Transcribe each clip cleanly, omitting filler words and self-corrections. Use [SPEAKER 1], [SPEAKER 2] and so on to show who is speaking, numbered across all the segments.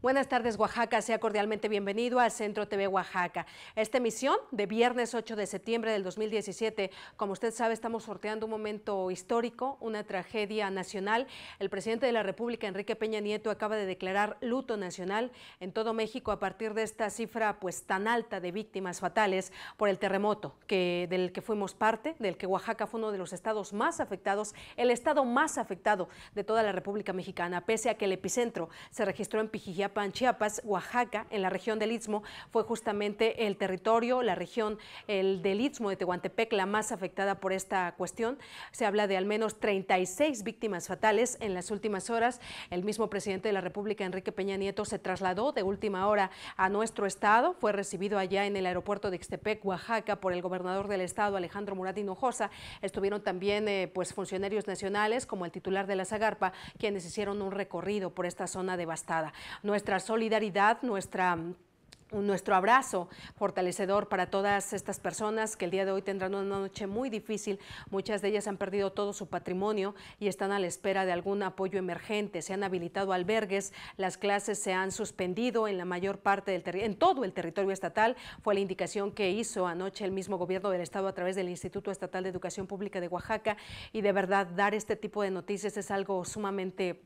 [SPEAKER 1] Buenas tardes, Oaxaca. Sea cordialmente bienvenido al Centro TV Oaxaca. Esta emisión de viernes 8 de septiembre del 2017. Como usted sabe, estamos sorteando un momento histórico, una tragedia nacional. El presidente de la República, Enrique Peña Nieto, acaba de declarar luto nacional en todo México a partir de esta cifra pues tan alta de víctimas fatales por el terremoto del que fuimos parte, del que Oaxaca fue uno de los estados más afectados, el estado más afectado de toda la República Mexicana, pese a que el epicentro se registró en Pijijiapa, Chiapas. Oaxaca, en la región del Istmo, fue justamente el territorio, la región del Istmo de Tehuantepec, la más afectada por esta cuestión. Se habla de al menos 36 víctimas fatales en las últimas horas. El mismo presidente de la República, Enrique Peña Nieto, se trasladó de última hora a nuestro estado. Fue recibido allá en el aeropuerto de Ixtepec, Oaxaca, por el gobernador del estado, Alejandro Murat Hinojosa. Estuvieron también pues funcionarios nacionales, como el titular de la Zagarpa, quienes hicieron un recorrido por esta zona devastada. Nuestra solidaridad, nuestro abrazo fortalecedor para todas estas personas que el día de hoy tendrán una noche muy difícil. Muchas de ellas han perdido todo su patrimonio y están a la espera de algún apoyo emergente. Se han habilitado albergues, las clases se han suspendido en la mayor parte en todo el territorio estatal. Fue la indicación que hizo anoche el mismo gobierno del estado a través del Instituto Estatal de Educación Pública de Oaxaca, y de verdad dar este tipo de noticias es algo sumamente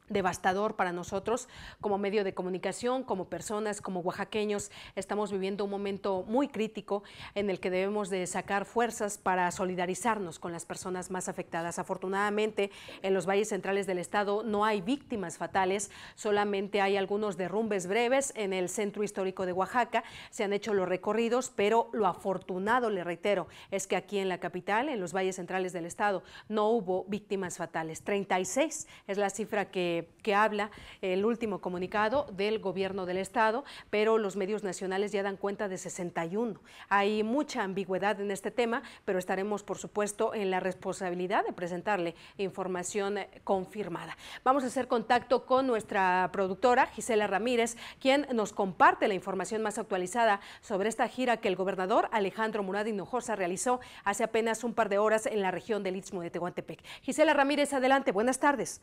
[SPEAKER 1] devastador para nosotros como medio de comunicación, como personas, como oaxaqueños. Estamos viviendo un momento muy crítico en el que debemos de sacar fuerzas para solidarizarnos con las personas más afectadas. Afortunadamente, en los valles centrales del estado no hay víctimas fatales, solamente hay algunos derrumbes breves en el centro histórico de Oaxaca. Se han hecho los recorridos, pero lo afortunado, le reitero, es que aquí en la capital, en los valles centrales del estado, no hubo víctimas fatales. 36 es la cifra que habla el último comunicado del gobierno del estado, pero los medios nacionales ya dan cuenta de 61. Hay mucha ambigüedad en este tema, pero estaremos, por supuesto, en la responsabilidad de presentarle información confirmada. Vamos a hacer contacto con nuestra productora, Gisela Ramírez, quien nos comparte la información más actualizada sobre esta gira que el gobernador Alejandro Murat Hinojosa realizó hace apenas un par de horas en la región del Istmo de Tehuantepec. Gisela Ramírez, adelante, buenas tardes.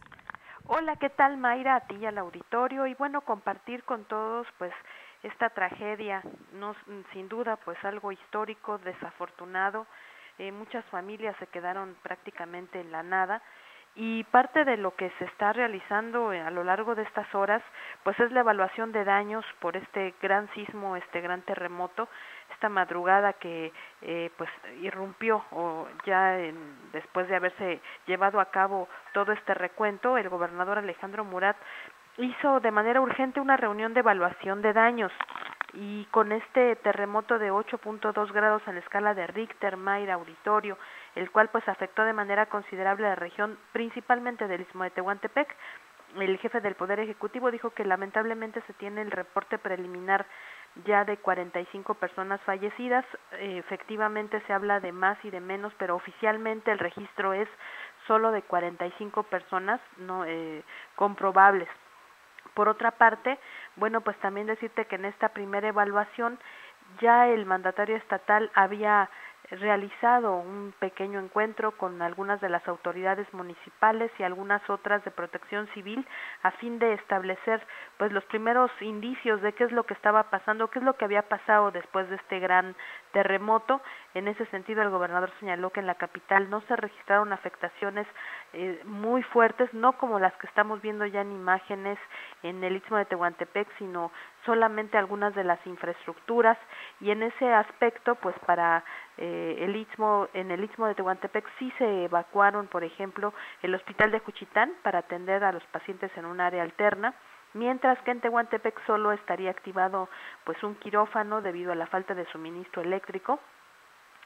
[SPEAKER 2] Hola, ¿qué tal, Mayra? A ti y al auditorio, y bueno, compartir con todos pues esta tragedia, no, sin duda pues algo histórico, desafortunado. Muchas familias se quedaron prácticamente en la nada, y parte de lo que se está realizando a lo largo de estas horas pues es la evaluación de daños por este gran sismo, este gran terremoto, esta madrugada que pues irrumpió, o ya después de haberse llevado a cabo todo este recuento. El gobernador Alejandro Murat hizo de manera urgente una reunión de evaluación de daños, y con este terremoto de 8.2 grados en la escala de Richter, Mayra, auditorio, el cual pues afectó de manera considerable a la región, principalmente del Istmo de Tehuantepec, el jefe del Poder Ejecutivo dijo que lamentablemente se tiene el reporte preliminar ya de 45 personas fallecidas. Efectivamente se habla de más y de menos, pero oficialmente el registro es solo de 45 personas no comprobables. Por otra parte, bueno, pues también decirte que en esta primera evaluación ya el mandatario estatal había realizado un pequeño encuentro con algunas de las autoridades municipales y algunas otras de protección civil, a fin de establecer pues los primeros indicios de qué es lo que estaba pasando, qué es lo que había pasado después de este gran terremoto. En ese sentido, el gobernador señaló que en la capital no se registraron afectaciones muy fuertes, no como las que estamos viendo ya en imágenes en el Istmo de Tehuantepec, sino solamente algunas de las infraestructuras, y en ese aspecto pues para en el Istmo de Tehuantepec sí se evacuaron, por ejemplo, el hospital de Juchitán para atender a los pacientes en un área alterna, mientras que en Tehuantepec solo estaría activado pues un quirófano debido a la falta de suministro eléctrico,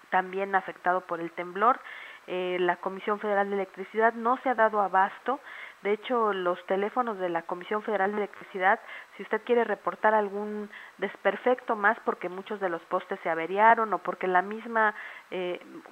[SPEAKER 2] también afectado por el temblor. La Comisión Federal de Electricidad no se ha dado abasto. De hecho, los teléfonos de la Comisión Federal de Electricidad, si usted quiere reportar algún desperfecto más porque muchos de los postes se averiaron o porque la misma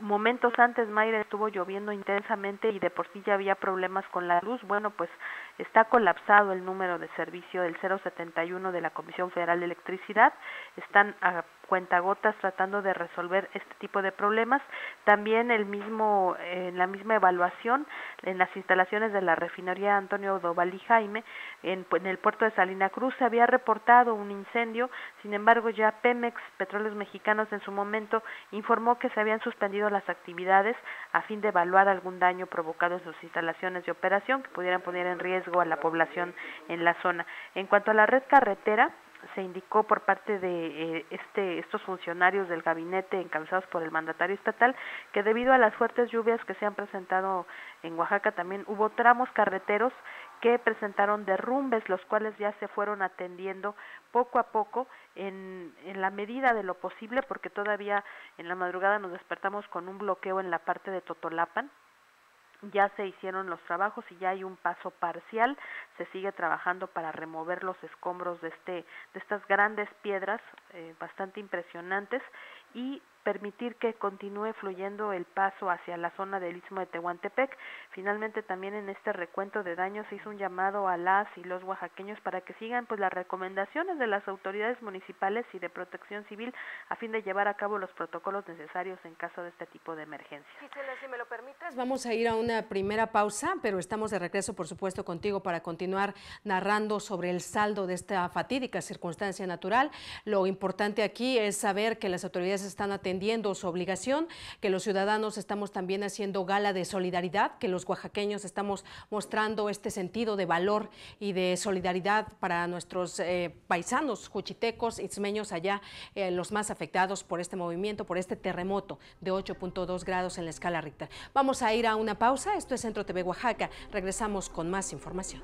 [SPEAKER 2] momentos antes, Mayra, estuvo lloviendo intensamente y de por sí ya había problemas con la luz, bueno, pues está colapsado el número de servicio del 071 de la Comisión Federal de Electricidad, están a cuentagotas tratando de resolver este tipo de problemas. También la misma evaluación en las instalaciones de la refinería Antonio Doval y Jaime en el puerto de Salina Cruz se había reportado un incendio. Sin embargo, ya Pemex, Petróleos Mexicanos, en su momento informó que se habían suspendido las actividades a fin de evaluar algún daño provocado en sus instalaciones de operación que pudieran poner en riesgo a la población en la zona. En cuanto a la red carretera, se indicó por parte de estos funcionarios del gabinete encabezados por el mandatario estatal que debido a las fuertes lluvias que se han presentado en Oaxaca también hubo tramos carreteros que presentaron derrumbes, los cuales ya se fueron atendiendo poco a poco en la medida de lo posible, porque todavía en la madrugada nos despertamos con un bloqueo en la parte de Totolapan. Ya se hicieron los trabajos y ya hay un paso parcial, se sigue trabajando para remover los escombros de estas grandes piedras bastante impresionantes y permitir que continúe fluyendo el paso hacia la zona del Istmo de Tehuantepec. Finalmente, también en este recuento de daños se hizo un llamado a las y los oaxaqueños para que sigan las recomendaciones de las autoridades municipales y de protección civil a fin de llevar a cabo los protocolos necesarios en caso de este tipo de emergencia.
[SPEAKER 1] Gisela, si me lo permites, vamos a ir a una primera pausa, pero estamos de regreso, por supuesto, contigo para continuar narrando sobre el saldo de esta fatídica circunstancia natural. Lo importante aquí es saber que las autoridades están atendiendo su obligación, que los ciudadanos estamos también haciendo gala de solidaridad, que los oaxaqueños estamos mostrando este sentido de valor y de solidaridad para nuestros paisanos juchitecos, itzmeños allá, los más afectados por este movimiento, por este terremoto de 8.2 grados en la escala Richter. Vamos a ir a una pausa, esto es Centro TV Oaxaca, regresamos con más información.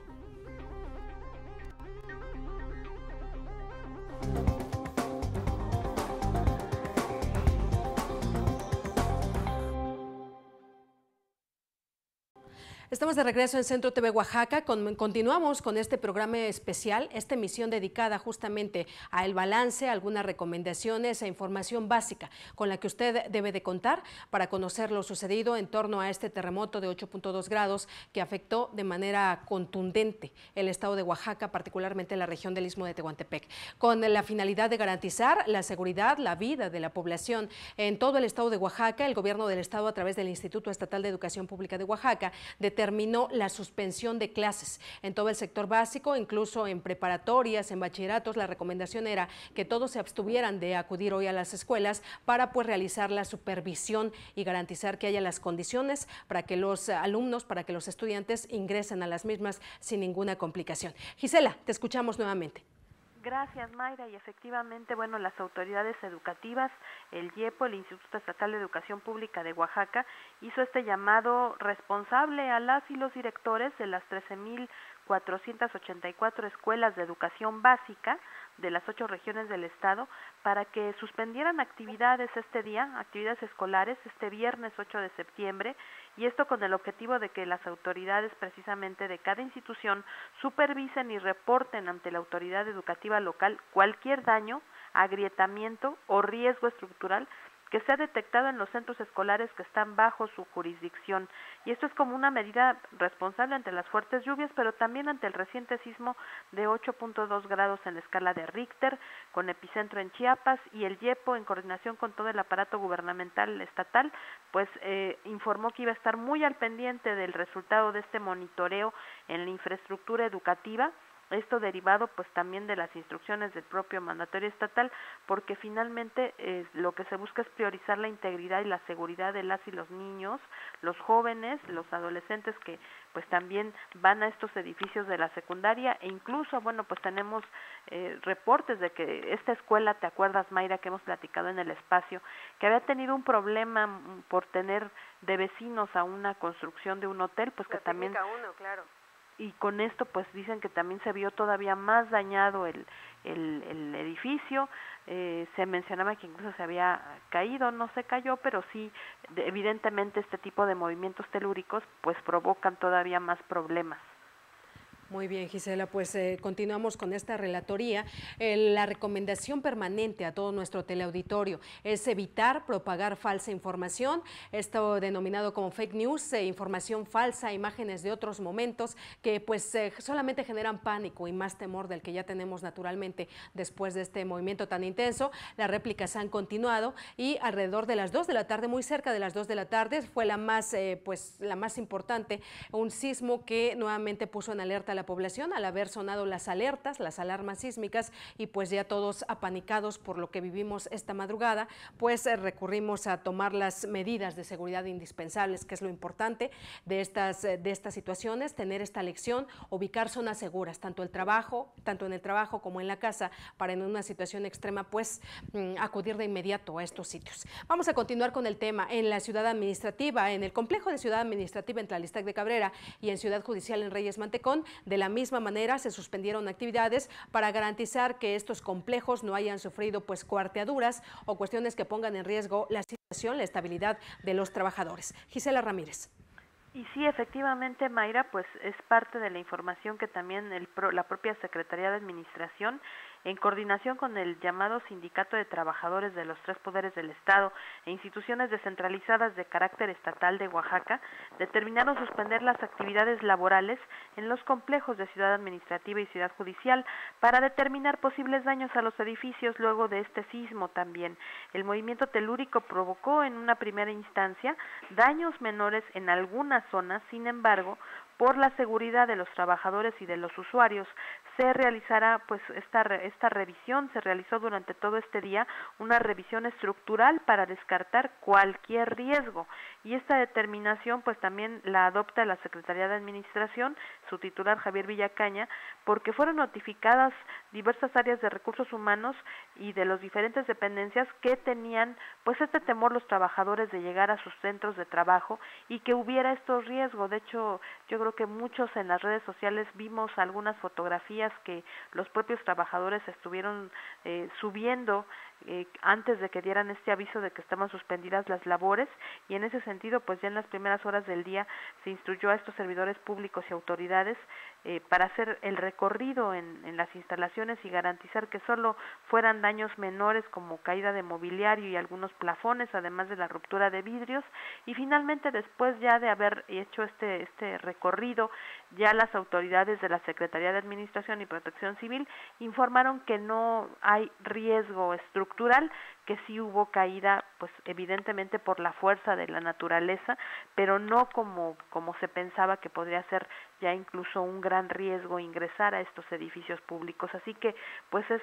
[SPEAKER 1] Estamos de regreso en Centro TV Oaxaca. Continuamos con este programa especial, esta emisión dedicada justamente al balance, algunas recomendaciones e información básica con la que usted debe de contar para conocer lo sucedido en torno a este terremoto de 8.2 grados que afectó de manera contundente el estado de Oaxaca, particularmente la región del Istmo de Tehuantepec, con la finalidad de garantizar la seguridad, la vida de la población en todo el estado de Oaxaca. El gobierno del estado, a través del Instituto Estatal de Educación Pública de Oaxaca, determinó la suspensión de clases en todo el sector básico, incluso en preparatorias, en bachilleratos. La recomendación era que todos se abstuvieran de acudir hoy a las escuelas para realizar la supervisión y garantizar que haya las condiciones para que los alumnos, para que los estudiantes ingresen a las mismas sin ninguna complicación. Gisela, te escuchamos nuevamente.
[SPEAKER 2] Gracias, Mayra, y efectivamente, las autoridades educativas, el IEPO, el Instituto Estatal de Educación Pública de Oaxaca, hizo este llamado responsable a las y los directores de las 13.484 escuelas de educación básica de las 8 regiones del estado para que suspendieran actividades este día, actividades escolares, este viernes 8 de septiembre, y esto con el objetivo de que las autoridades precisamente de cada institución supervisen y reporten ante la autoridad educativa local cualquier daño, agrietamiento o riesgo estructural que se ha detectado en los centros escolares que están bajo su jurisdicción. Y esto es como una medida responsable ante las fuertes lluvias, pero también ante el reciente sismo de 8.2 grados en la escala de Richter, con epicentro en Chiapas, y el IEPO, en coordinación con todo el aparato gubernamental estatal, informó que iba a estar muy al pendiente del resultado de este monitoreo en la infraestructura educativa. Esto derivado también de las instrucciones del propio mandatario estatal, porque finalmente lo que se busca es priorizar la integridad y la seguridad de las y los niños, los jóvenes, los adolescentes que también van a estos edificios de la secundaria, e incluso tenemos reportes de que esta escuela, ¿te acuerdas, Mayra, que hemos platicado en el espacio, que había tenido un problema por tener de vecinos a una construcción de un hotel, que también
[SPEAKER 1] claro.
[SPEAKER 2] Y con esto dicen que también se vio todavía más dañado el edificio. Se mencionaba que incluso se había caído, no se cayó, pero sí, evidentemente este tipo de movimientos telúricos provocan todavía más problemas.
[SPEAKER 1] Muy bien, Gisela, pues continuamos con esta relatoría. La recomendación permanente a todo nuestro teleauditorio es evitar propagar falsa información, esto denominado como fake news, información falsa, imágenes de otros momentos que pues solamente generan pánico y más temor del que ya tenemos naturalmente después de este movimiento tan intenso. Las réplicas han continuado y alrededor de las 2 de la tarde, muy cerca de las 2 de la tarde, fue la más importante, un sismo que nuevamente puso en alerta a la población al haber sonado las alertas, las alarmas sísmicas, y pues ya todos apanicados por lo que vivimos esta madrugada, pues recurrimos a tomar las medidas de seguridad indispensables, que es lo importante de estas situaciones, tener esta lección, ubicar zonas seguras, tanto en el trabajo como en la casa, para en una situación extrema pues acudir de inmediato a estos sitios. Vamos a continuar con el tema. En la ciudad administrativa, en el complejo de ciudad administrativa en Tlalistec de Cabrera y en Ciudad Judicial en Reyes Mantecón, de la misma manera se suspendieron actividades para garantizar que estos complejos no hayan sufrido pues cuarteaduras o cuestiones que pongan en riesgo la situación, la estabilidad de los trabajadores. Gisela Ramírez.
[SPEAKER 2] Y sí, efectivamente, Mayra, pues es parte de la información que también la propia Secretaría de Administración, en coordinación con el llamado Sindicato de Trabajadores de los 3 poderes del Estado e instituciones descentralizadas de carácter estatal de Oaxaca, determinaron suspender las actividades laborales en los complejos de Ciudad Administrativa y Ciudad Judicial para determinar posibles daños a los edificios luego de este sismo también. El movimiento telúrico provocó en una primera instancia daños menores en algunas zonas, sin embargo, por la seguridad de los trabajadores y de los usuarios, se realizará pues esta revisión, se realizó durante todo este día una revisión estructural para descartar cualquier riesgo, y esta determinación pues también la adopta la Secretaría de Administración, su titular Javier Villacaña, porque fueron notificadas diversas áreas de recursos humanos y de las diferentes dependencias que tenían pues este temor los trabajadores de llegar a sus centros de trabajo y que hubiera estos riesgos. De hecho, yo creo que muchos en las redes sociales vimos algunas fotografías que los propios trabajadores estuvieron subiendo antes de que dieran este aviso de que estaban suspendidas las labores, y en ese sentido pues ya en las primeras horas del día se instruyó a estos servidores públicos y autoridades para hacer el recorrido en las instalaciones y garantizar que solo fueran daños menores como caída de mobiliario y algunos plafones, además de la ruptura de vidrios. Y finalmente, después ya de haber hecho este recorrido, ya las autoridades de la Secretaría de Administración y Protección Civil informaron que no hay riesgo estructural, que sí hubo caída, pues evidentemente por la fuerza de la naturaleza, pero no como se pensaba que podría ser ya incluso un gran riesgo ingresar a estos edificios públicos. Así que pues es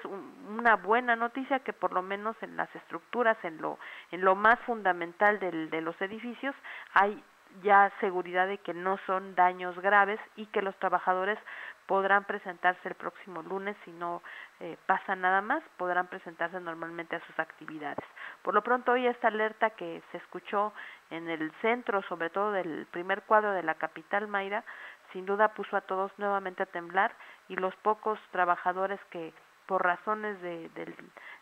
[SPEAKER 2] una buena noticia que por lo menos en las estructuras, en lo más fundamental de los edificios, hay ya seguridad de que no son daños graves y que los trabajadores podrán presentarse el próximo lunes. Si no pasa nada más, podrán presentarse normalmente a sus actividades. Por lo pronto, hoy esta alerta que se escuchó en el centro, sobre todo del primer cuadro de la capital, Mayra, sin duda puso a todos nuevamente a temblar, y los pocos trabajadores que por razones de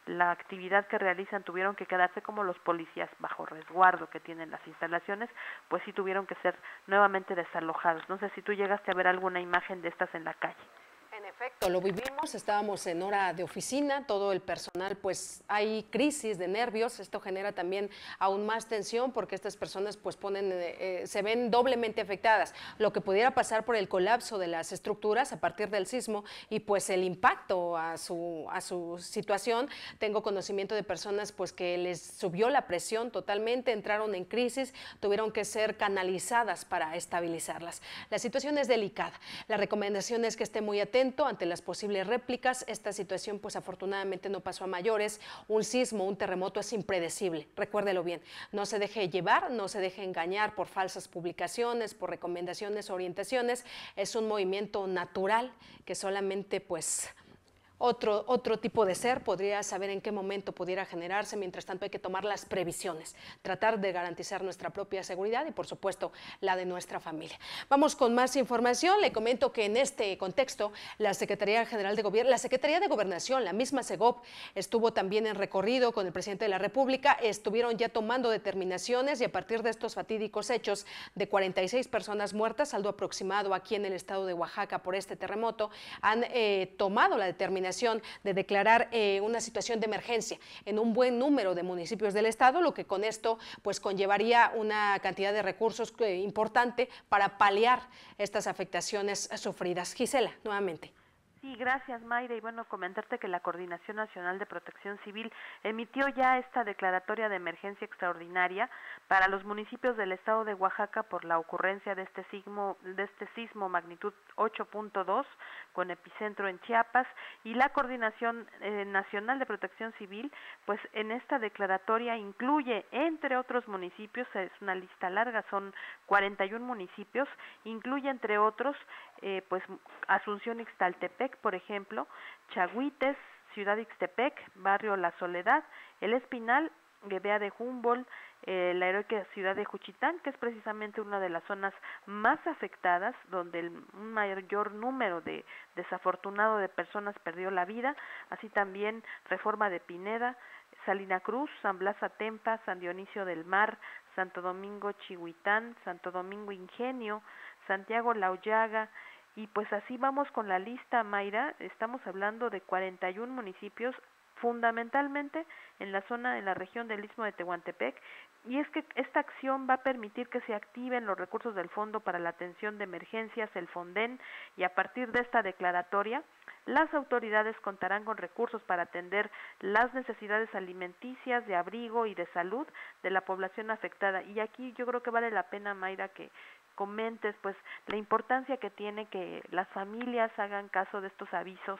[SPEAKER 2] la actividad que realizan tuvieron que quedarse como los policías bajo resguardo que tienen las instalaciones, pues sí tuvieron que ser nuevamente desalojados. No sé si tú llegaste a ver alguna imagen de estas en la calle.
[SPEAKER 1] En efecto, lo vivimos, estábamos en hora de oficina, todo el personal, pues hay crisis de nervios, esto genera también aún más tensión porque estas personas pues se ven doblemente afectadas, lo que pudiera pasar por el colapso de las estructuras a partir del sismo y pues el impacto a su situación. Tengo conocimiento de personas pues que les subió la presión totalmente, entraron en crisis, tuvieron que ser canalizadas para estabilizarlas. La situación es delicada, la recomendación es que esté muy atento ante las posibles réplicas. Esta situación pues afortunadamente no pasó a mayores. Un sismo, un terremoto es impredecible, recuérdelo bien, no se deje llevar, no se deje engañar por falsas publicaciones, por recomendaciones, orientaciones. Es un movimiento natural que solamente pues otro tipo de ser, podría saber en qué momento pudiera generarse. Mientras tanto hay que tomar las previsiones, tratar de garantizar nuestra propia seguridad y por supuesto la de nuestra familia. Vamos con más información. Le comento que en este contexto la Secretaría General de Gobierno, la Secretaría de Gobernación, la misma SEGOV, estuvo también en recorrido con el presidente de la República, estuvieron ya tomando determinaciones y a partir de estos fatídicos hechos de 46 personas muertas, saldo aproximado aquí en el estado de Oaxaca por este terremoto, han tomado la determinación de declarar una situación de emergencia en un buen número de municipios del estado, lo que con esto pues conllevaría una cantidad de recursos importante para paliar estas afectaciones sufridas. Gisela, nuevamente.
[SPEAKER 2] Sí, gracias Mayra, y bueno, comentarte que la Coordinación Nacional de Protección Civil emitió ya esta declaratoria de emergencia extraordinaria para los municipios del estado de Oaxaca por la ocurrencia de este sismo magnitud 8.2 con epicentro en Chiapas, y la Coordinación Nacional de Protección Civil pues en esta declaratoria incluye entre otros municipios, es una lista larga, son 41 municipios, incluye entre otros pues Asunción Ixtaltepec, por ejemplo, Chahuites, Ciudad Ixtepec, Barrio La Soledad, El Espinal, Gebea de Humboldt, la heroica ciudad de Juchitán, que es precisamente una de las zonas más afectadas, donde un mayor número de desafortunado de personas perdió la vida, así también Reforma de Pineda, Salina Cruz, San Blas Atempa, San Dionisio del Mar, Santo Domingo Chihuitán, Santo Domingo Ingenio, Santiago La Hoyaga, y pues así vamos con la lista, Mayra. Estamos hablando de 41 municipios, fundamentalmente en la zona de la región del Istmo de Tehuantepec, y es que esta acción va a permitir que se activen los recursos del Fondo para la Atención de Emergencias, el FONDEN, y a partir de esta declaratoria, las autoridades contarán con recursos para atender las necesidades alimenticias, de abrigo y de salud de la población afectada. Y aquí yo creo que vale la pena, Mayra, que comentes pues la importancia que tiene que las familias hagan caso de estos avisos,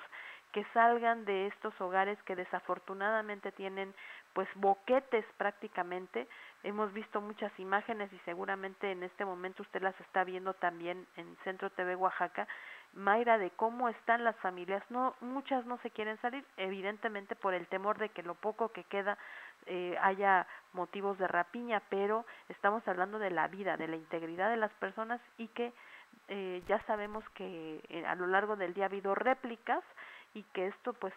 [SPEAKER 2] que salgan de estos hogares que desafortunadamente tienen pues boquetes prácticamente. Hemos visto muchas imágenes y seguramente en este momento usted las está viendo también en Centro TV Oaxaca, Mayra, de cómo están las familias. Muchas no se quieren salir, evidentemente por el temor de que lo poco que queda haya motivos de rapiña, pero estamos hablando de la vida, de la integridad de las personas, y que ya sabemos que a lo largo del día ha habido réplicas y que esto pues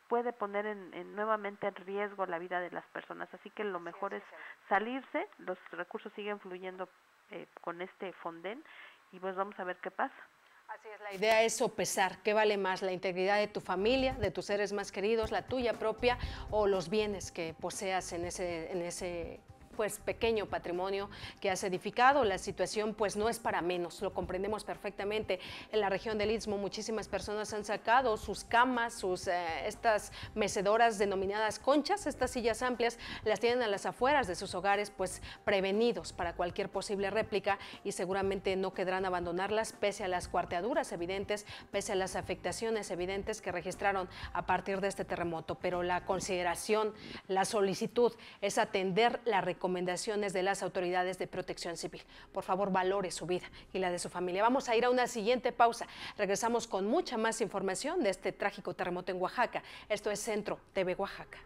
[SPEAKER 2] puede poner nuevamente en riesgo la vida de las personas, así que lo mejor es salirse. Los recursos siguen fluyendo con este FONDEN y pues vamos a ver qué pasa.
[SPEAKER 1] Así es, la idea es sopesar qué vale más, la integridad de tu familia, de tus seres más queridos, la tuya propia, o los bienes que poseas en ese pues pequeño patrimonio que has edificado. La situación pues no es para menos, lo comprendemos perfectamente. En la región del Istmo muchísimas personas han sacado sus camas, estas mecedoras denominadas conchas, estas sillas amplias, las tienen a las afueras de sus hogares pues prevenidos para cualquier posible réplica, y seguramente no quedarán abandonarlas pese a las cuarteaduras evidentes, pese a las afectaciones evidentes que registraron a partir de este terremoto. Pero la consideración, la solicitud es atender la recomendaciones de las autoridades de protección civil. Por favor, valore su vida y la de su familia. Vamos a ir a una siguiente pausa. Regresamos con mucha más información de este trágico terremoto en Oaxaca. Esto es Centro TV Oaxaca.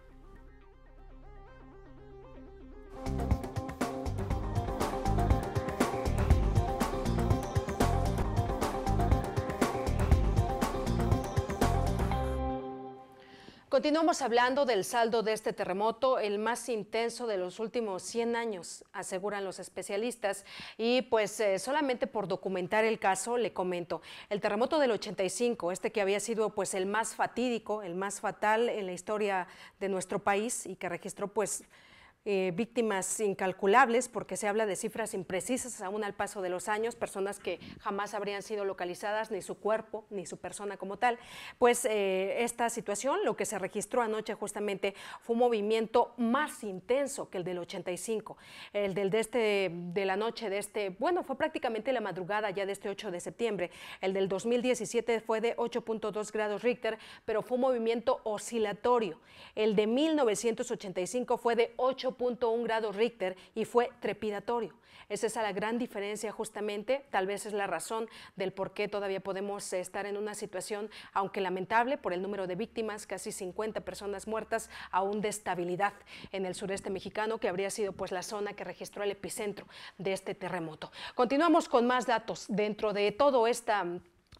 [SPEAKER 1] Continuamos hablando del saldo de este terremoto, el más intenso de los últimos 100 años, aseguran los especialistas, y pues solamente por documentar el caso le comento. El terremoto del 85, que había sido pues el más fatídico, el más fatal en la historia de nuestro país y que registró pues víctimas incalculables, porque se habla de cifras imprecisas aún al paso de los años, personas que jamás habrían sido localizadas, ni su cuerpo, ni su persona como tal. Pues esta situación, lo que se registró anoche justamente, fue un movimiento más intenso que el del 85. El de la noche de bueno, fue prácticamente la madrugada ya de este 8 de septiembre. El del 2017 fue de 8.2 grados Richter, pero fue un movimiento oscilatorio. El de 1985 fue de 8.2 8.1 grados Richter y fue trepidatorio. Esa es la gran diferencia justamente, tal vez es la razón del por qué todavía podemos estar en una situación, aunque lamentable por el número de víctimas, casi 50 personas muertas, aún de estabilidad en el sureste mexicano, que habría sido pues la zona que registró el epicentro de este terremoto. Continuamos con más datos dentro de todo esta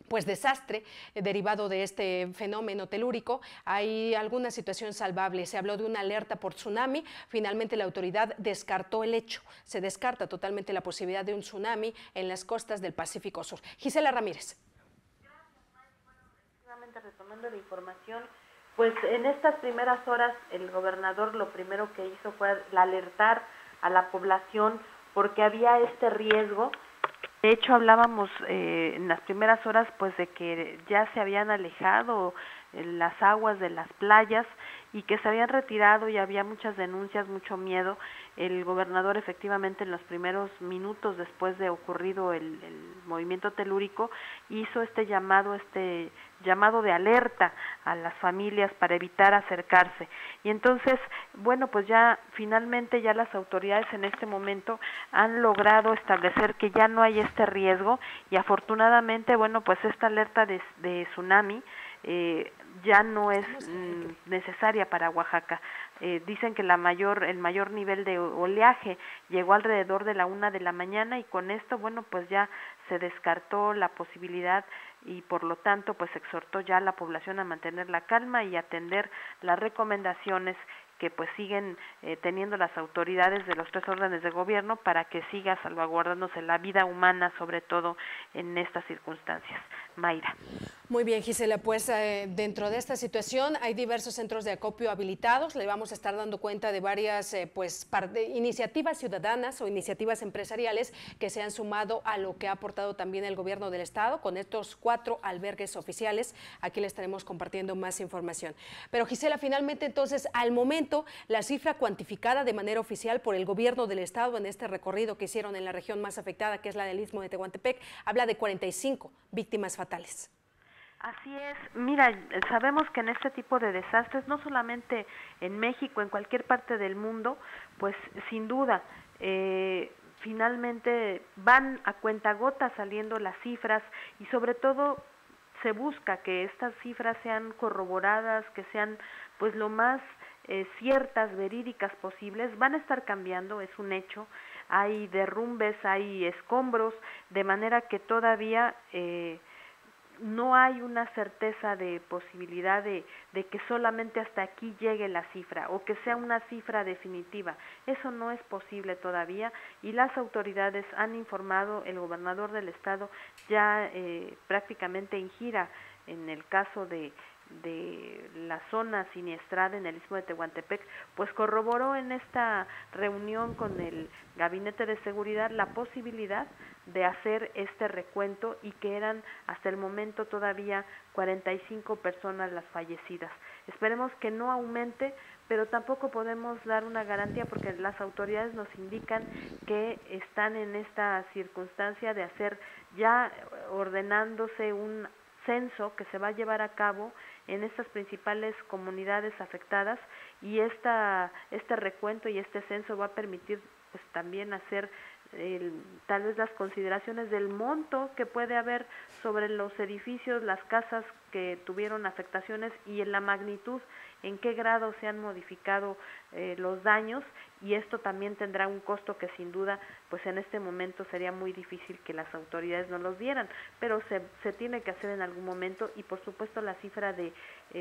[SPEAKER 1] pues desastre derivado de este fenómeno telúrico. Hay alguna situación salvable. Se habló de una alerta por tsunami. Finalmente la autoridad descartó el hecho. Se descarta totalmente la posibilidad de un tsunami en las costas del Pacífico Sur. Gisela Ramírez.
[SPEAKER 2] Retomando la información, pues en estas primeras horas el gobernador lo primero que hizo fue alertar a la población porque había este riesgo. De hecho, hablábamos en las primeras horas pues de que ya se habían alejado las aguas de las playas y que se habían retirado y había muchas denuncias, mucho miedo. El gobernador efectivamente en los primeros minutos después de ocurrido el movimiento telúrico hizo este llamado de alerta a las familias para evitar acercarse. Y entonces, bueno, pues ya finalmente ya las autoridades en este momento han logrado establecer que ya no hay este riesgo y afortunadamente, bueno, pues esta alerta de tsunami ya no es necesaria para Oaxaca. Dicen que el mayor nivel de oleaje llegó alrededor de la 1 de la mañana y con esto, bueno, pues ya se descartó la posibilidad y por lo tanto pues exhortó ya a la población a mantener la calma y atender las recomendaciones que pues siguen teniendo las autoridades de los 3 órdenes de gobierno para que siga salvaguardándose la vida humana, sobre todo en estas circunstancias. Mayra.
[SPEAKER 1] Muy bien, Gisela, pues dentro de esta situación hay diversos centros de acopio habilitados. Le vamos a estar dando cuenta de varias iniciativas ciudadanas o iniciativas empresariales que se han sumado a lo que ha aportado también el gobierno del estado con estos 4 albergues oficiales. Aquí le estaremos compartiendo más información. Pero Gisela, finalmente entonces, al momento, la cifra cuantificada de manera oficial por el gobierno del estado en este recorrido que hicieron en la región más afectada, que es la del Istmo de Tehuantepec, habla de 45 víctimas fatales.
[SPEAKER 2] Así es, mira, sabemos que en este tipo de desastres, no solamente en México, en cualquier parte del mundo, pues sin duda, finalmente van a cuentagotas saliendo las cifras y sobre todo se busca que estas cifras sean corroboradas, que sean pues lo más ciertas, verídicas posibles. Van a estar cambiando, es un hecho, hay derrumbes, hay escombros, de manera que todavía no hay una certeza de posibilidad de que solamente hasta aquí llegue la cifra o que sea una cifra definitiva. Eso no es posible todavía y las autoridades han informado, el gobernador del estado ya prácticamente en gira en el caso de la zona siniestrada en el Istmo de Tehuantepec, pues corroboró en esta reunión con el Gabinete de Seguridad la posibilidad de hacer este recuento y que eran hasta el momento todavía 45 personas las fallecidas. Esperemos que no aumente, pero tampoco podemos dar una garantía porque las autoridades nos indican que están en esta circunstancia de hacer ya ordenándose un censo que se va a llevar a cabo en estas principales comunidades afectadas y este recuento y este censo va a permitir pues también hacer tal vez las consideraciones del monto que puede haber sobre los edificios, las casas que tuvieron afectaciones y en la magnitud, en qué grado se han modificado los daños y esto también tendrá un costo que sin duda pues en este momento sería muy difícil que las autoridades no los dieran, pero se tiene que hacer en algún momento y por supuesto la cifra de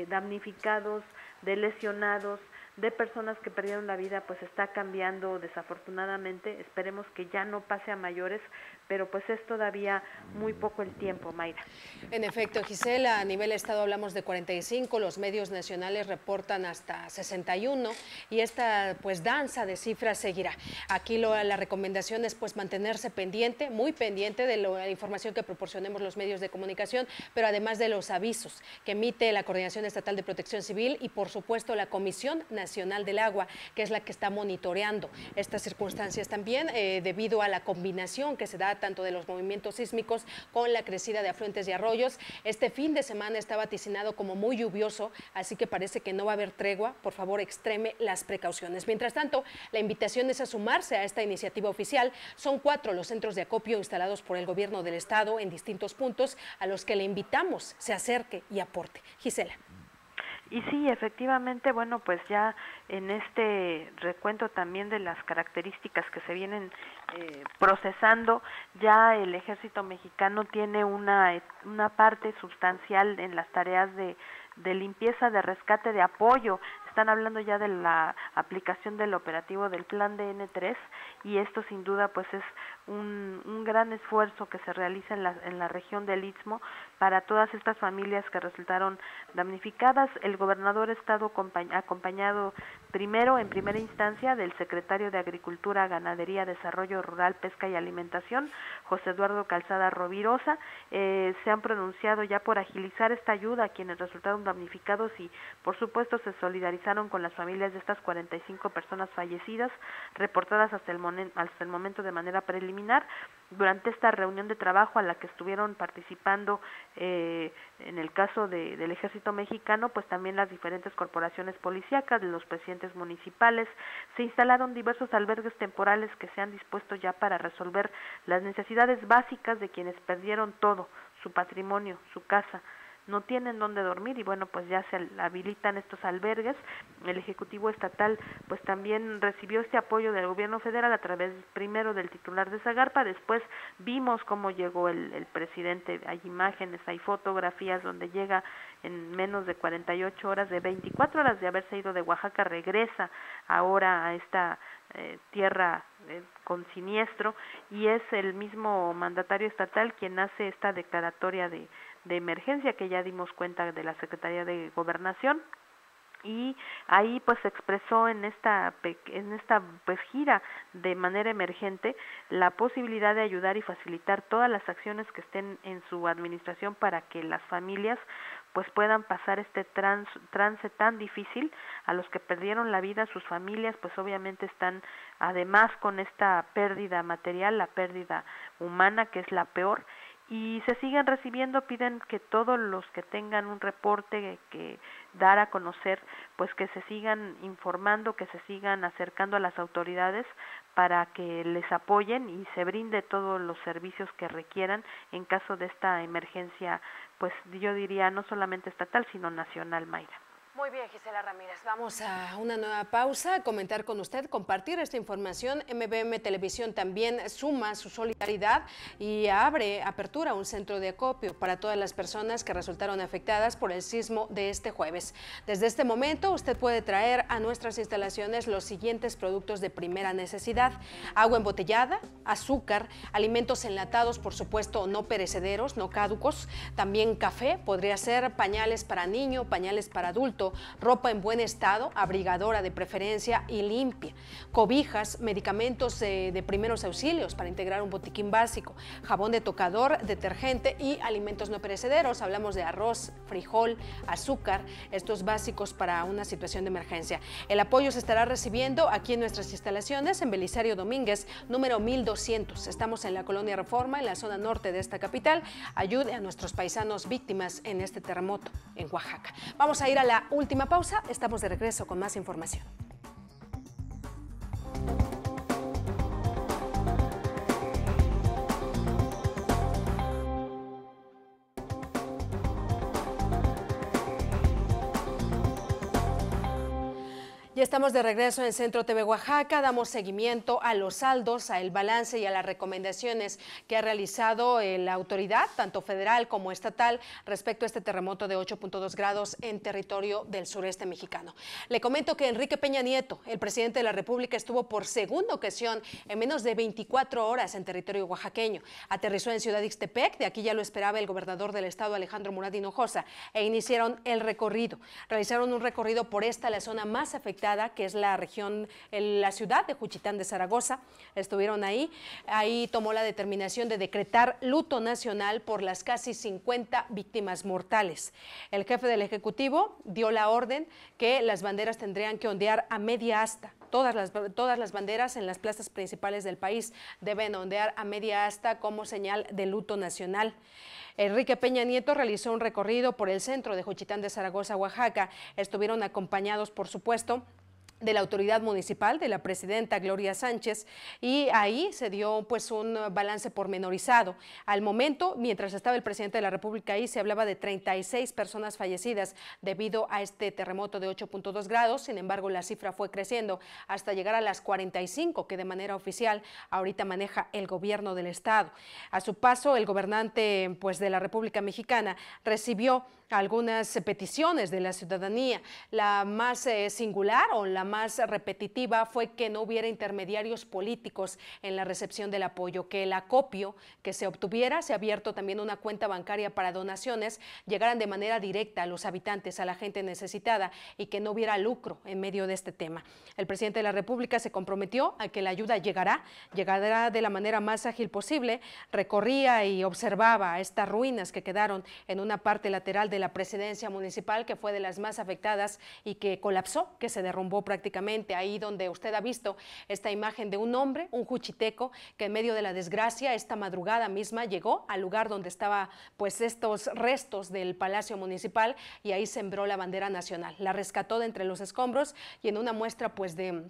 [SPEAKER 2] damnificados, de lesionados, de personas que perdieron la vida pues está cambiando desafortunadamente, esperemos que ya no pase a mayores, pero pues es todavía muy poco el tiempo, Mayra.
[SPEAKER 1] En efecto, Gisela, a nivel estado hablamos de 45, los medios nacionales reportan hasta 61 y esta pues danza de cifras seguirá. Aquí la recomendación es pues mantenerse pendiente, muy pendiente de la información que proporcionemos los medios de comunicación, pero además de los avisos que emite la Coordinación Estatal de Protección Civil y por supuesto la Comisión Nacional del Agua, que es la que está monitoreando estas circunstancias también debido a la combinación que se da intensidad tanto de los movimientos sísmicos con la crecida de afluentes y arroyos. Este fin de semana está vaticinado como muy lluvioso, así que parece que no va a haber tregua. Por favor, extreme las precauciones. Mientras tanto, la invitación es a sumarse a esta iniciativa oficial. Son 4 los centros de acopio instalados por el gobierno del estado en distintos puntos a los que le invitamos se acerque y aporte. Gisela.
[SPEAKER 2] Y sí, efectivamente, bueno, pues ya en este recuento también de las características que se vienen procesando, ya el Ejército Mexicano tiene una parte sustancial en las tareas de limpieza, de rescate, de apoyo. Están hablando ya de la aplicación del operativo del Plan DN3 y esto sin duda pues es un gran esfuerzo que se realiza en la región del Istmo para todas estas familias que resultaron damnificadas. El gobernador ha estado acompañado primero, en primera instancia, del secretario de Agricultura, Ganadería, Desarrollo Rural, Pesca y Alimentación, José Eduardo Calzada Rovirosa. Se han pronunciado ya por agilizar esta ayuda a quienes resultaron damnificados y por supuesto se solidarizaron con las familias de estas 45 personas fallecidas, reportadas hasta el momento de manera preliminar. Durante esta reunión de trabajo a la que estuvieron participando en el caso del Ejército Mexicano, pues también las diferentes corporaciones policíacas, los presidentes municipales, se instalaron diversos albergues temporales que se han dispuesto ya para resolver las necesidades básicas de quienes perdieron todo, su patrimonio, su casa, no tienen dónde dormir y bueno, pues ya se habilitan estos albergues. El Ejecutivo Estatal pues también recibió este apoyo del gobierno federal a través primero del titular de Zagarpa, después vimos cómo llegó el presidente, hay imágenes, hay fotografías donde llega en menos de 48 horas, de 24 horas de haberse ido de Oaxaca, regresa ahora a esta tierra con siniestro y es el mismo mandatario estatal quien hace esta declaratoria de emergencia que ya dimos cuenta de la Secretaría de Gobernación y ahí pues se expresó en esta pues gira de manera emergente la posibilidad de ayudar y facilitar todas las acciones que estén en su administración para que las familias pues puedan pasar este trance tan difícil. A los que perdieron la vida, sus familias pues obviamente están además con esta pérdida material, la pérdida humana que es la peor, y se siguen recibiendo, piden que todos los que tengan un reporte que dar a conocer, pues que se sigan informando, que se sigan acercando a las autoridades para que les apoyen y se brinde todos los servicios que requieran en caso de esta emergencia, pues yo diría no solamente estatal, sino nacional, Mayra.
[SPEAKER 1] Muy bien, Gisela Ramírez. Vamos a una nueva pausa, comentar con usted, compartir esta información. MBM Televisión también suma su solidaridad y apertura un centro de acopio para todas las personas que resultaron afectadas por el sismo de este jueves. Desde este momento, usted puede traer a nuestras instalaciones los siguientes productos de primera necesidad: agua embotellada, azúcar, alimentos enlatados, por supuesto, no perecederos, no caducos, también café, podría ser pañales para niño, pañales para adulto, ropa en buen estado, abrigadora de preferencia y limpia, cobijas, medicamentos de primeros auxilios para integrar un botiquín básico, jabón de tocador, detergente y alimentos no perecederos. Hablamos de arroz, frijol, azúcar, estos básicos para una situación de emergencia. El apoyo se estará recibiendo aquí en nuestras instalaciones en Belisario Domínguez, número 1200. Estamos en la Colonia Reforma, en la zona norte de esta capital. Ayude a nuestros paisanos víctimas en este terremoto en Oaxaca. Vamos a ir a la última pausa, estamos de regreso con más información. Ya estamos de regreso en Centro TV Oaxaca, damos seguimiento a los saldos, al balance y a las recomendaciones que ha realizado la autoridad, tanto federal como estatal, respecto a este terremoto de 8.2 grados en territorio del sureste mexicano. Le comento que Enrique Peña Nieto, el presidente de la República, estuvo por segunda ocasión en menos de 24 horas en territorio oaxaqueño. Aterrizó en Ciudad Ixtepec, de aquí ya lo esperaba el gobernador del estado, Alejandro Murat Hinojosa, e iniciaron el recorrido. Realizaron un recorrido por la zona más afectada afectada, que es la región, la ciudad de Juchitán de Zaragoza. Estuvieron ahí tomó la determinación de decretar luto nacional por las casi 50 víctimas mortales. El jefe del Ejecutivo dio la orden que las banderas tendrían que ondear a media asta. Todas las banderas en las plazas principales del país deben ondear a media asta como señal de luto nacional. Enrique Peña Nieto realizó un recorrido por el centro de Juchitán de Zaragoza, Oaxaca. Estuvieron acompañados, por supuesto, de la autoridad municipal, de la presidenta Gloria Sánchez, y ahí se dio pues un balance pormenorizado. Al momento, mientras estaba el presidente de la República ahí, se hablaba de 36 personas fallecidas debido a este terremoto de 8.2 grados, sin embargo la cifra fue creciendo hasta llegar a las 45 que de manera oficial ahorita maneja el gobierno del estado. A su paso, el gobernante pues de la República Mexicana recibió algunas peticiones de la ciudadanía. La más singular o la más repetitiva fue que no hubiera intermediarios políticos en la recepción del apoyo, que el acopio que se obtuviera, se ha abierto también una cuenta bancaria para donaciones, llegaran de manera directa a los habitantes, a la gente necesitada, y que no hubiera lucro en medio de este tema. El presidente de la República se comprometió a que la ayuda llegará de la manera más ágil posible. Recorría y observaba estas ruinas que quedaron en una parte lateral de la presidencia municipal, que fue de las más afectadas y que colapsó, que se derrumbó prácticamente. Ahí donde usted ha visto esta imagen de un hombre, un juchiteco, que en medio de la desgracia, esta madrugada misma llegó al lugar donde estaba pues estos restos del Palacio Municipal, y ahí sembró la bandera nacional. La rescató de entre los escombros, y en una muestra pues de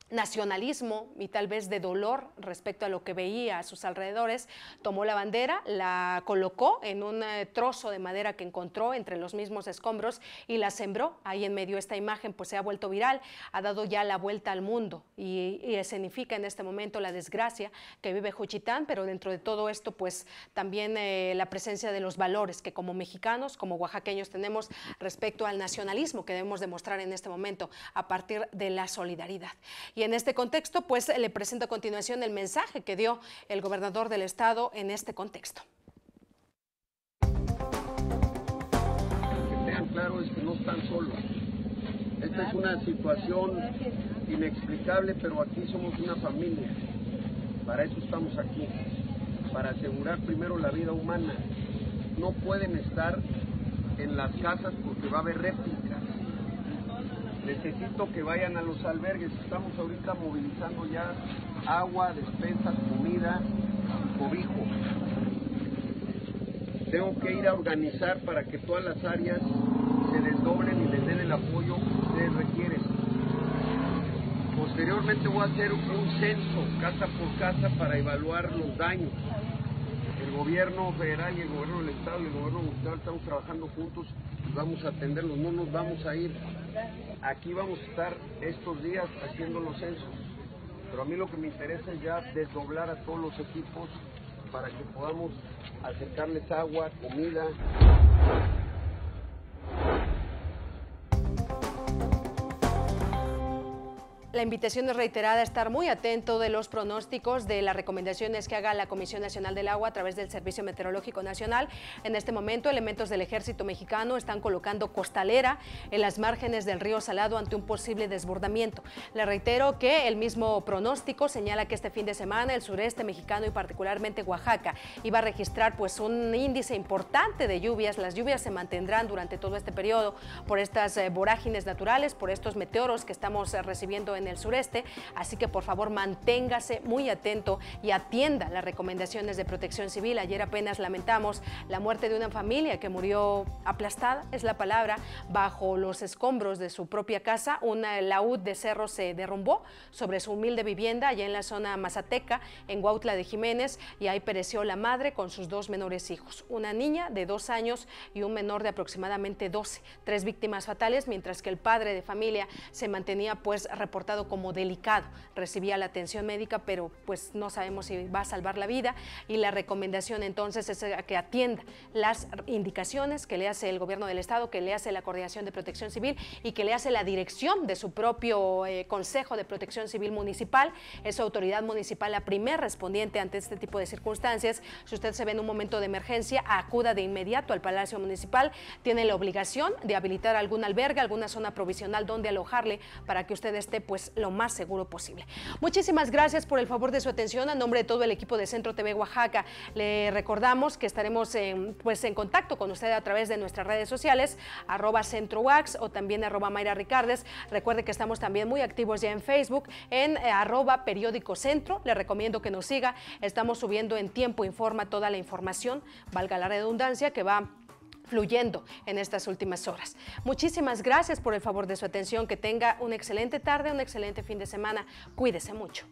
[SPEAKER 1] nacionalismo y tal vez de dolor respecto a lo que veía a sus alrededores, tomó la bandera, la colocó en un trozo de madera que encontró entre los mismos escombros y la sembró ahí en medio. Esta imagen pues se ha vuelto viral, ha dado ya la vuelta al mundo y escenifica en este momento la desgracia que vive Juchitán, pero dentro de todo esto pues también la presencia de los valores que como mexicanos, como oaxaqueños tenemos respecto al nacionalismo que debemos demostrar en este momento a partir de la solidaridad. Y en este contexto, pues le presento a continuación el mensaje que dio el gobernador del estado en este contexto.
[SPEAKER 3] Que tengan claro es que no están solos. Esta es una situación inexplicable, pero aquí somos una familia. Para eso estamos aquí, para asegurar primero la vida humana. No pueden estar en las casas porque va a haber réplicas. Necesito que vayan a los albergues. Estamos ahorita movilizando ya agua, despensas, comida y cobijo. Tengo que ir a organizar para que todas las áreas se desdoblen y les den el apoyo que ustedes requieren. Posteriormente voy a hacer un censo casa por casa para evaluar los daños. El gobierno federal y el gobierno del estado y el gobierno municipal estamos trabajando juntos y vamos a atenderlos, no nos vamos a ir. Aquí vamos a estar estos días haciendo los censos, pero a mí lo que me interesa es ya desdoblar a todos los equipos para que podamos acercarles agua, comida.
[SPEAKER 1] La invitación es reiterada a estar muy atento de los pronósticos, de las recomendaciones que haga la Comisión Nacional del Agua a través del Servicio Meteorológico Nacional. En este momento, elementos del Ejército Mexicano están colocando costalera en las márgenes del río Salado ante un posible desbordamiento. Le reitero que el mismo pronóstico señala que este fin de semana el sureste mexicano y particularmente Oaxaca iba a registrar pues un índice importante de lluvias. Las lluvias se mantendrán durante todo este periodo por estas vorágines naturales, por estos meteoros que estamos recibiendo en el sureste, así que por favor manténgase muy atento y atienda las recomendaciones de Protección Civil. Ayer apenas lamentamos la muerte de una familia que murió aplastada, es la palabra, bajo los escombros de su propia casa. Un laúd de cerro se derrumbó sobre su humilde vivienda allá en la zona mazateca, en Huautla de Jiménez, y ahí pereció la madre con sus dos menores hijos, una niña de 2 años y un menor de aproximadamente 12, 3 víctimas fatales, mientras que el padre de familia se mantenía pues reportando reportado como delicado. Recibía la atención médica, pero pues no sabemos si va a salvar la vida, y la recomendación entonces es que atienda las indicaciones que le hace el gobierno del estado, que le hace la Coordinación de Protección Civil y que le hace la dirección de su propio Consejo de Protección Civil Municipal. Es su autoridad municipal la primer respondiente ante este tipo de circunstancias. Si usted se ve en un momento de emergencia, acuda de inmediato al Palacio Municipal. Tiene la obligación de habilitar algún albergue, alguna zona provisional donde alojarle para que usted esté pues lo más seguro posible. Muchísimas gracias por el favor de su atención. A nombre de todo el equipo de Centro TV Oaxaca, le recordamos que estaremos en contacto con usted a través de nuestras redes sociales, @CentroWax o también @Mayra Ricardes. Recuerde que estamos también muy activos ya en Facebook, en @Periódico Centro. Le recomiendo que nos siga. Estamos subiendo en tiempo informa toda la información, valga la redundancia, que va fluyendo en estas últimas horas. Muchísimas gracias por el favor de su atención. Que tenga una excelente tarde, un excelente fin de semana. Cuídese mucho.